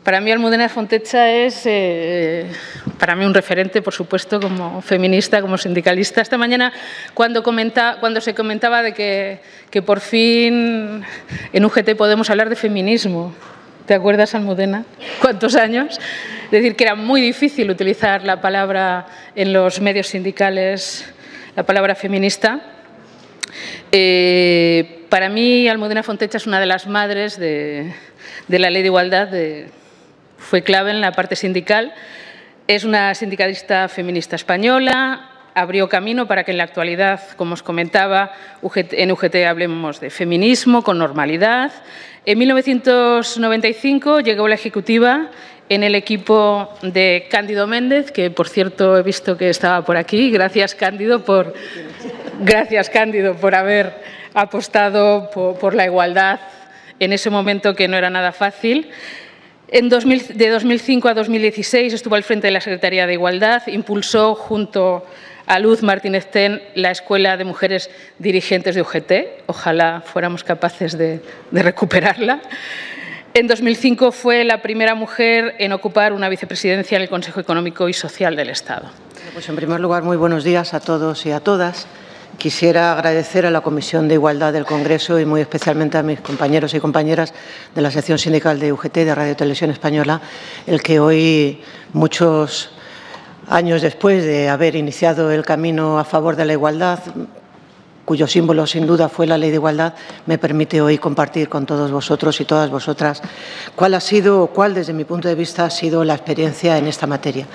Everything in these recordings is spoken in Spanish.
Para mí Almudena Fontecsa es para mí un referente, por supuesto, como feminista, como sindicalista. Esta mañana, cuando se comentaba de que por fin en UGT podemos hablar de feminismo, ¿te acuerdas, Almudena? ¿Cuántos años? Es decir, que era muy difícil utilizar la palabra en los medios sindicales, la palabra feminista. Para mí, Almudena Fontecsa es una de las madres de la Ley de Igualdad, fue clave en la parte sindical. Es una sindicalista feminista española, abrió camino para que en la actualidad, como os comentaba, en UGT hablemos de feminismo con normalidad. En 1995 llegó a la ejecutiva en el equipo de Cándido Méndez, que por cierto he visto que estaba por aquí. Gracias, Cándido, por haber apostado por la igualdad en ese momento que no era nada fácil. De 2005 a 2016 estuvo al frente de la Secretaría de Igualdad, impulsó junto a Luz Martínez Ten la Escuela de Mujeres Dirigentes de UGT. Ojalá fuéramos capaces de recuperarla. En 2005 fue la primera mujer en ocupar una vicepresidencia en el Consejo Económico y Social del Estado. Pues en primer lugar, muy buenos días a todos y a todas. Quisiera agradecer a la Comisión de Igualdad del Congreso y muy especialmente a mis compañeros y compañeras de la sección sindical de UGT, de Radio Televisión Española, el que hoy, muchos años después de haber iniciado el camino a favor de la igualdad, cuyo símbolo sin duda fue la Ley de Igualdad, me permite hoy compartir con todos vosotros y todas vosotras cuál desde mi punto de vista ha sido la experiencia en esta materia.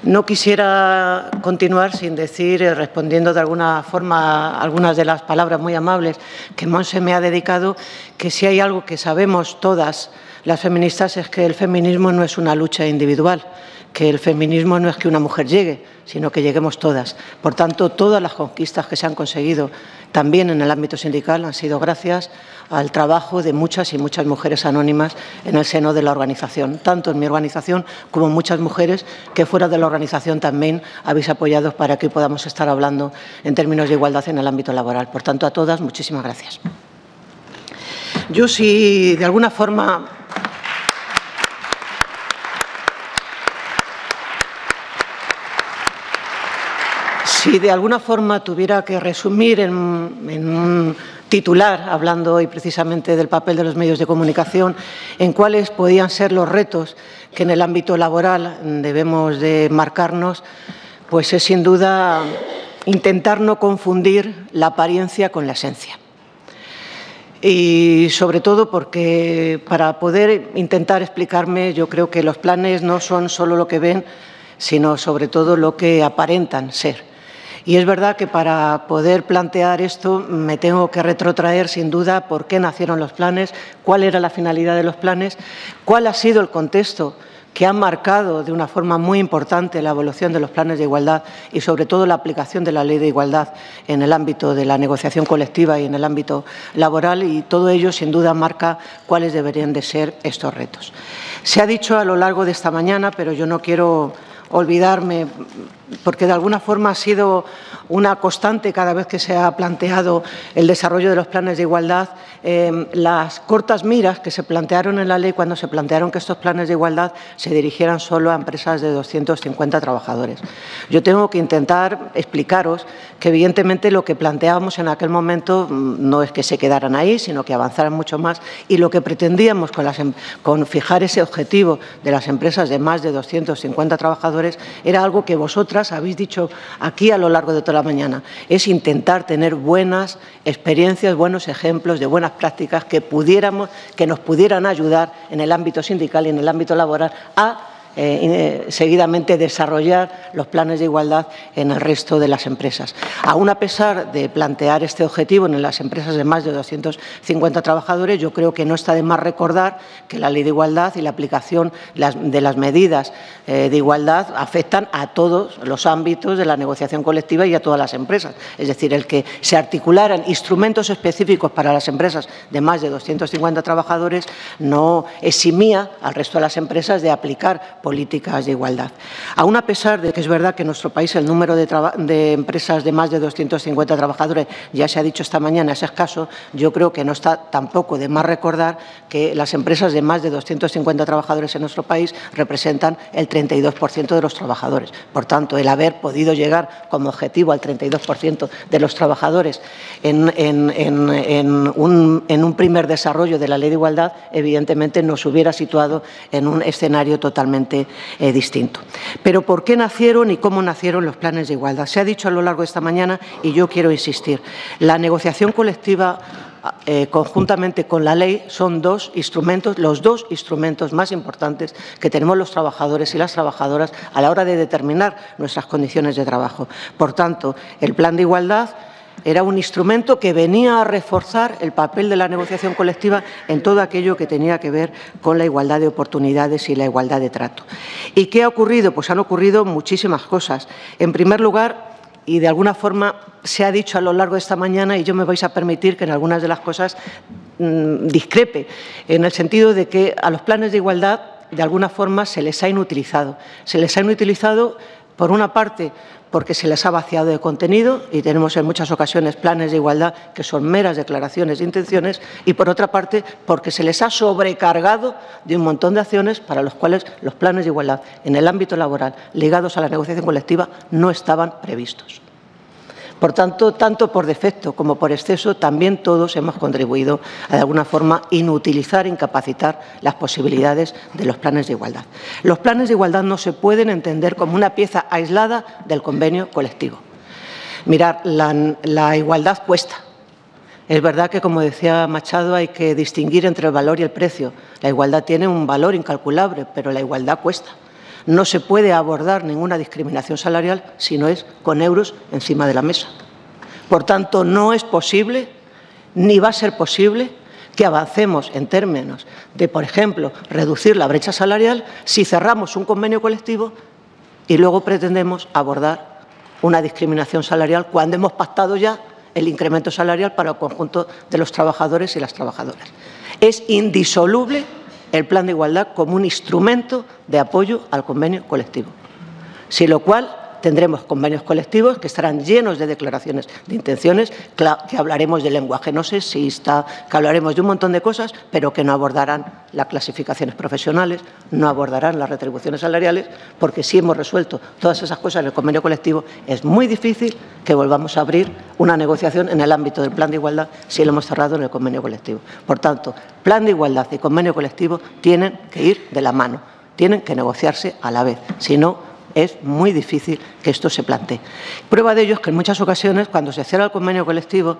No quisiera continuar sin decir, respondiendo de alguna forma a algunas de las palabras muy amables que Monse me ha dedicado, que si hay algo que sabemos todas las feministas es que el feminismo no es una lucha individual, que el feminismo no es que una mujer llegue, sino que lleguemos todas. Por tanto, todas las conquistas que se han conseguido también en el ámbito sindical han sido gracias al trabajo de muchas y muchas mujeres anónimas en el seno de la organización, tanto en mi organización como muchas mujeres que fuera de la organización también habéis apoyado para que podamos estar hablando en términos de igualdad en el ámbito laboral. Por tanto, a todas, muchísimas gracias. Yo, si de alguna forma tuviera que resumir en un titular, hablando hoy precisamente del papel de los medios de comunicación, en cuáles podían ser los retos que en el ámbito laboral debemos de marcarnos, pues es sin duda intentar no confundir la apariencia con la esencia. Y sobre todo porque para poder intentar explicarme, yo creo que los planes no son solo lo que ven, sino sobre todo lo que aparentan ser. Y es verdad que para poder plantear esto me tengo que retrotraer sin duda por qué nacieron los planes, cuál era la finalidad de los planes, cuál ha sido el contexto que ha marcado de una forma muy importante la evolución de los planes de igualdad y sobre todo la aplicación de la Ley de Igualdad en el ámbito de la negociación colectiva y en el ámbito laboral, y todo ello sin duda marca cuáles deberían de ser estos retos. Se ha dicho a lo largo de esta mañana, pero yo no quiero olvidarme, porque de alguna forma ha sido una constante cada vez que se ha planteado el desarrollo de los planes de igualdad, las cortas miras que se plantearon en la ley cuando se plantearon que estos planes de igualdad se dirigieran solo a empresas de 250 trabajadores. Yo tengo que intentar explicaros que evidentemente lo que planteábamos en aquel momento no es que se quedaran ahí, sino que avanzaran mucho más, y lo que pretendíamos con fijar ese objetivo de las empresas de más de 250 trabajadores era algo que vosotras habéis dicho aquí a lo largo de toda la mañana, es intentar tener buenas experiencias, buenos ejemplos de buenas prácticas que nos pudieran ayudar en el ámbito sindical y en el ámbito laboral a seguidamente desarrollar los planes de igualdad en el resto de las empresas. Aún a pesar de plantear este objetivo en las empresas de más de 250 trabajadores, yo creo que no está de más recordar que la Ley de Igualdad y la aplicación de las medidas de igualdad afectan a todos los ámbitos de la negociación colectiva y a todas las empresas. Es decir, el que se articularan instrumentos específicos para las empresas de más de 250 trabajadores no eximía al resto de las empresas de aplicar políticas de igualdad. Aún a pesar de que es verdad que en nuestro país el número de empresas de más de 250 trabajadores, ya se ha dicho esta mañana, es escaso, yo creo que no está tampoco de más recordar que las empresas de más de 250 trabajadores en nuestro país representan el 32% de los trabajadores. Por tanto, el haber podido llegar como objetivo al 32% de los trabajadores en un primer desarrollo de la Ley de Igualdad, evidentemente nos hubiera situado en un escenario totalmente distinto. Pero ¿por qué nacieron y cómo nacieron los planes de igualdad? Se ha dicho a lo largo de esta mañana y yo quiero insistir. La negociación colectiva conjuntamente con la ley son los dos instrumentos más importantes que tenemos los trabajadores y las trabajadoras a la hora de determinar nuestras condiciones de trabajo. Por tanto, el plan de igualdad era un instrumento que venía a reforzar el papel de la negociación colectiva en todo aquello que tenía que ver con la igualdad de oportunidades y la igualdad de trato. ¿Y qué ha ocurrido? Pues han ocurrido muchísimas cosas. En primer lugar, y de alguna forma se ha dicho a lo largo de esta mañana, y yo me vais a permitir que en algunas de las cosas discrepe, en el sentido de que a los planes de igualdad de alguna forma se les ha inutilizado. Se les ha inutilizado, por una parte, porque se les ha vaciado de contenido y tenemos en muchas ocasiones planes de igualdad que son meras declaraciones de intenciones, y por otra parte porque se les ha sobrecargado de un montón de acciones para los cuales los planes de igualdad en el ámbito laboral ligados a la negociación colectiva no estaban previstos. Por tanto, tanto por defecto como por exceso, también todos hemos contribuido a, de alguna forma, inutilizar, incapacitar las posibilidades de los planes de igualdad. Los planes de igualdad no se pueden entender como una pieza aislada del convenio colectivo. Mirad, la igualdad cuesta. Es verdad que, como decía Machado, hay que distinguir entre el valor y el precio. La igualdad tiene un valor incalculable, pero la igualdad cuesta. No se puede abordar ninguna discriminación salarial si no es con euros encima de la mesa. Por tanto, no es posible, ni va a ser posible, que avancemos en términos de, por ejemplo, reducir la brecha salarial si cerramos un convenio colectivo y luego pretendemos abordar una discriminación salarial cuando hemos pactado ya el incremento salarial para el conjunto de los trabajadores y las trabajadoras. Es indisoluble el plan de igualdad como un instrumento de apoyo al convenio colectivo, sin lo cual tendremos convenios colectivos que estarán llenos de declaraciones de intenciones, que hablaremos de lenguaje, no sé si está, que hablaremos de un montón de cosas, pero que no abordarán las clasificaciones profesionales, no abordarán las retribuciones salariales, porque si hemos resuelto todas esas cosas en el convenio colectivo, es muy difícil que volvamos a abrir una negociación en el ámbito del plan de igualdad si lo hemos cerrado en el convenio colectivo. Por tanto, plan de igualdad y convenio colectivo tienen que ir de la mano, tienen que negociarse a la vez, si no, es muy difícil que esto se plantee. Prueba de ello es que en muchas ocasiones, cuando se cierra el convenio colectivo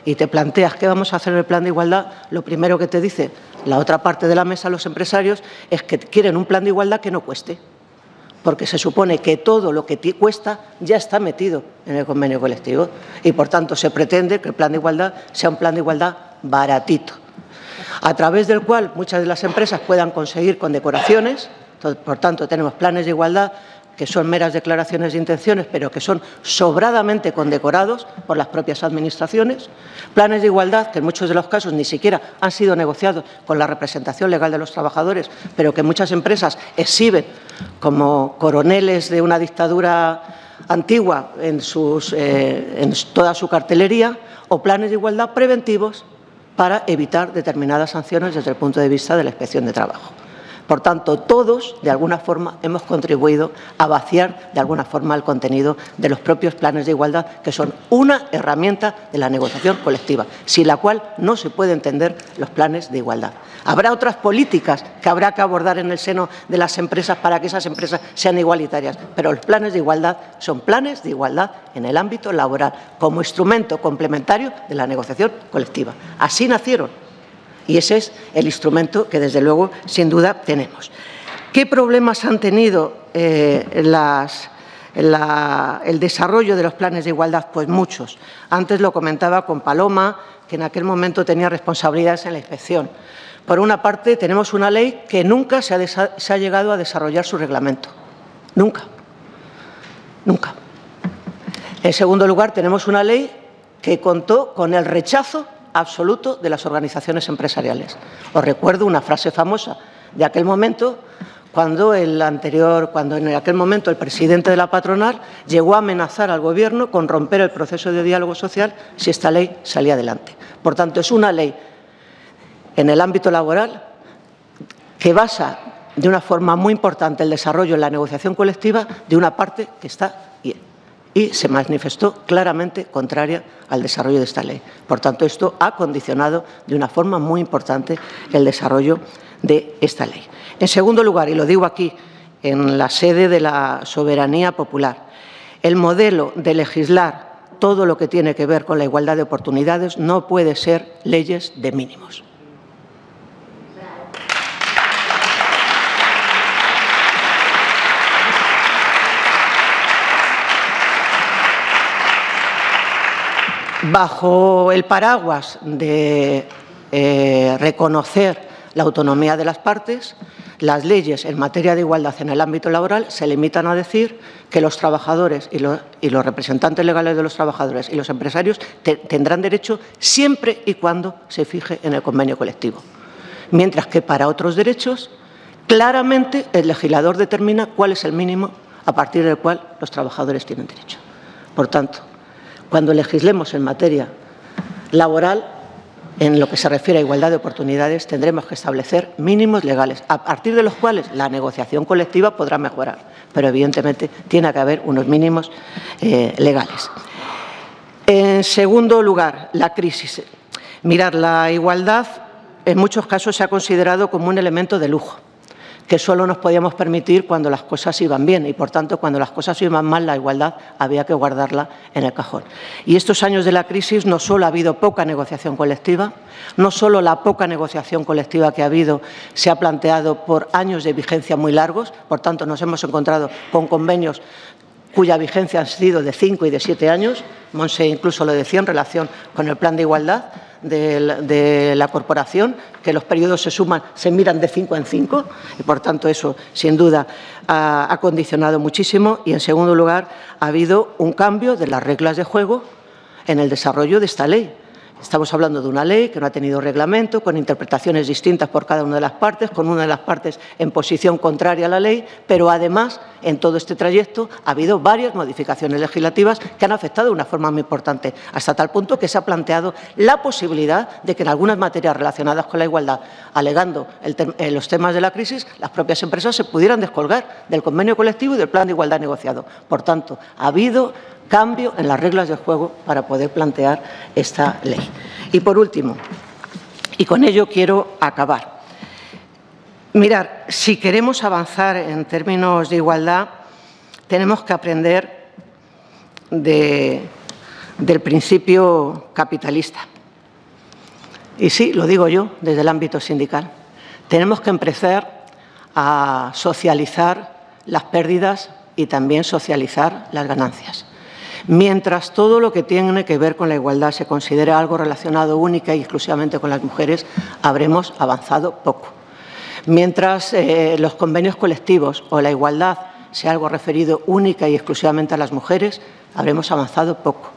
y te planteas qué vamos a hacer en el plan de igualdad, lo primero que te dice la otra parte de la mesa, los empresarios, es que quieren un plan de igualdad que no cueste, porque se supone que todo lo que cuesta ya está metido en el convenio colectivo y, por tanto, se pretende que el plan de igualdad sea un plan de igualdad baratito, a través del cual muchas de las empresas puedan conseguir condecoraciones. Por tanto, tenemos planes de igualdad que son meras declaraciones de intenciones, pero que son sobradamente condecorados por las propias administraciones, planes de igualdad que en muchos de los casos ni siquiera han sido negociados con la representación legal de los trabajadores, pero que muchas empresas exhiben como coroneles de una dictadura antigua en toda su cartelería, o planes de igualdad preventivos para evitar determinadas sanciones desde el punto de vista de la inspección de trabajo. Por tanto, todos, de alguna forma, hemos contribuido a vaciar, de alguna forma, el contenido de los propios planes de igualdad, que son una herramienta de la negociación colectiva, sin la cual no se pueden entender los planes de igualdad. Habrá otras políticas que habrá que abordar en el seno de las empresas para que esas empresas sean igualitarias, pero los planes de igualdad son planes de igualdad en el ámbito laboral, como instrumento complementario de la negociación colectiva. Así nacieron. Y ese es el instrumento que, desde luego, sin duda, tenemos. ¿Qué problemas han tenido el desarrollo de los planes de igualdad? Pues muchos. Antes lo comentaba con Paloma, que en aquel momento tenía responsabilidades en la inspección. Por una parte, tenemos una ley que nunca se ha llegado a desarrollar su reglamento. Nunca. Nunca. En segundo lugar, tenemos una ley que contó con el rechazo absoluto de las organizaciones empresariales. Os recuerdo una frase famosa de aquel momento, cuando en aquel momento el presidente de la patronal llegó a amenazar al Gobierno con romper el proceso de diálogo social si esta ley salía adelante. Por tanto, es una ley en el ámbito laboral que basa de una forma muy importante el desarrollo en la negociación colectiva de una parte que está y se manifestó claramente contraria al desarrollo de esta ley. Por tanto, esto ha condicionado de una forma muy importante el desarrollo de esta ley. En segundo lugar, y lo digo aquí, en la sede de la soberanía popular, el modelo de legislar todo lo que tiene que ver con la igualdad de oportunidades no puede ser leyes de mínimos. Bajo el paraguas de reconocer la autonomía de las partes, las leyes en materia de igualdad en el ámbito laboral se limitan a decir que los trabajadores y los representantes legales de los trabajadores y los empresarios tendrán derecho siempre y cuando se fije en el convenio colectivo. Mientras que para otros derechos, claramente el legislador determina cuál es el mínimo a partir del cual los trabajadores tienen derecho. Por tanto, cuando legislemos en materia laboral, en lo que se refiere a igualdad de oportunidades, tendremos que establecer mínimos legales, a partir de los cuales la negociación colectiva podrá mejorar, pero evidentemente tiene que haber unos mínimos legales. En segundo lugar, la crisis. Mirad, la igualdad en muchos casos se ha considerado como un elemento de lujo, que solo nos podíamos permitir cuando las cosas iban bien y, por tanto, cuando las cosas iban mal, la igualdad había que guardarla en el cajón. Y estos años de la crisis no solo ha habido poca negociación colectiva, no solo la poca negociación colectiva que ha habido se ha planteado por años de vigencia muy largos, por tanto, nos hemos encontrado con convenios cuya vigencia ha sido de 5 y de 7 años. Monse incluso lo decía en relación con el plan de igualdad de la corporación, que los periodos se miran de 5 en 5 y, por tanto, eso sin duda ha condicionado muchísimo. Y, en segundo lugar, ha habido un cambio de las reglas de juego en el desarrollo de esta ley. Estamos hablando de una ley que no ha tenido reglamento, con interpretaciones distintas por cada una de las partes, con una de las partes en posición contraria a la ley, pero además, en todo este trayecto, ha habido varias modificaciones legislativas que han afectado de una forma muy importante, hasta tal punto que se ha planteado la posibilidad de que en algunas materias relacionadas con la igualdad, alegando los temas de la crisis, las propias empresas se pudieran descolgar del convenio colectivo y del plan de igualdad negociado. Por tanto, ha habido cambio en las reglas del juego para poder plantear esta ley. Y, por último, y con ello quiero acabar, mirad, si queremos avanzar en términos de igualdad, tenemos que aprender del principio capitalista. Y sí, lo digo yo, desde el ámbito sindical. Tenemos que empezar a socializar las pérdidas y también socializar las ganancias. Mientras todo lo que tiene que ver con la igualdad se considere algo relacionado única y exclusivamente con las mujeres, habremos avanzado poco. Mientras los convenios colectivos o la igualdad sea algo referido única y exclusivamente a las mujeres, habremos avanzado poco.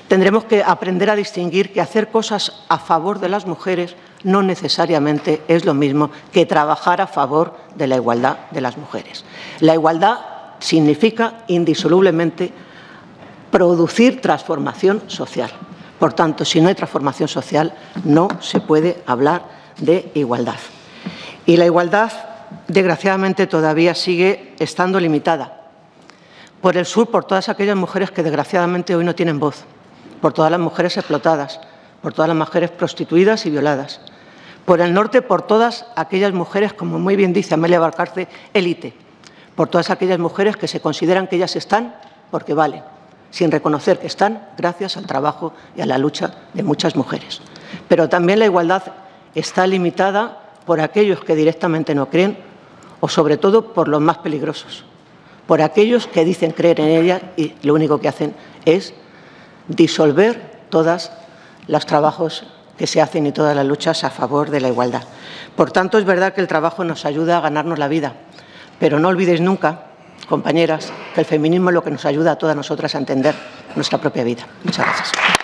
Tendremos que aprender a distinguir que hacer cosas a favor de las mujeres no necesariamente es lo mismo que trabajar a favor de la igualdad de las mujeres. La igualdad significa indisolublemente producir transformación social. Por tanto, si no hay transformación social, no se puede hablar de igualdad. Y la igualdad, desgraciadamente, todavía sigue estando limitada. Por el sur, por todas aquellas mujeres que, desgraciadamente, hoy no tienen voz. Por todas las mujeres explotadas. Por todas las mujeres prostituidas y violadas. Por el norte, por todas aquellas mujeres, como muy bien dice Amelia Valcarce, élite. Por todas aquellas mujeres que se consideran que ellas están porque valen, sin reconocer que están gracias al trabajo y a la lucha de muchas mujeres. Pero también la igualdad está limitada por aquellos que directamente no creen o, sobre todo, por los más peligrosos, por aquellos que dicen creer en ella y lo único que hacen es disolver todos los trabajos que se hacen y todas las luchas a favor de la igualdad. Por tanto, es verdad que el trabajo nos ayuda a ganarnos la vida, pero no olvidéis nunca, compañeras, que el feminismo es lo que nos ayuda a todas nosotras a entender nuestra propia vida. Muchas gracias.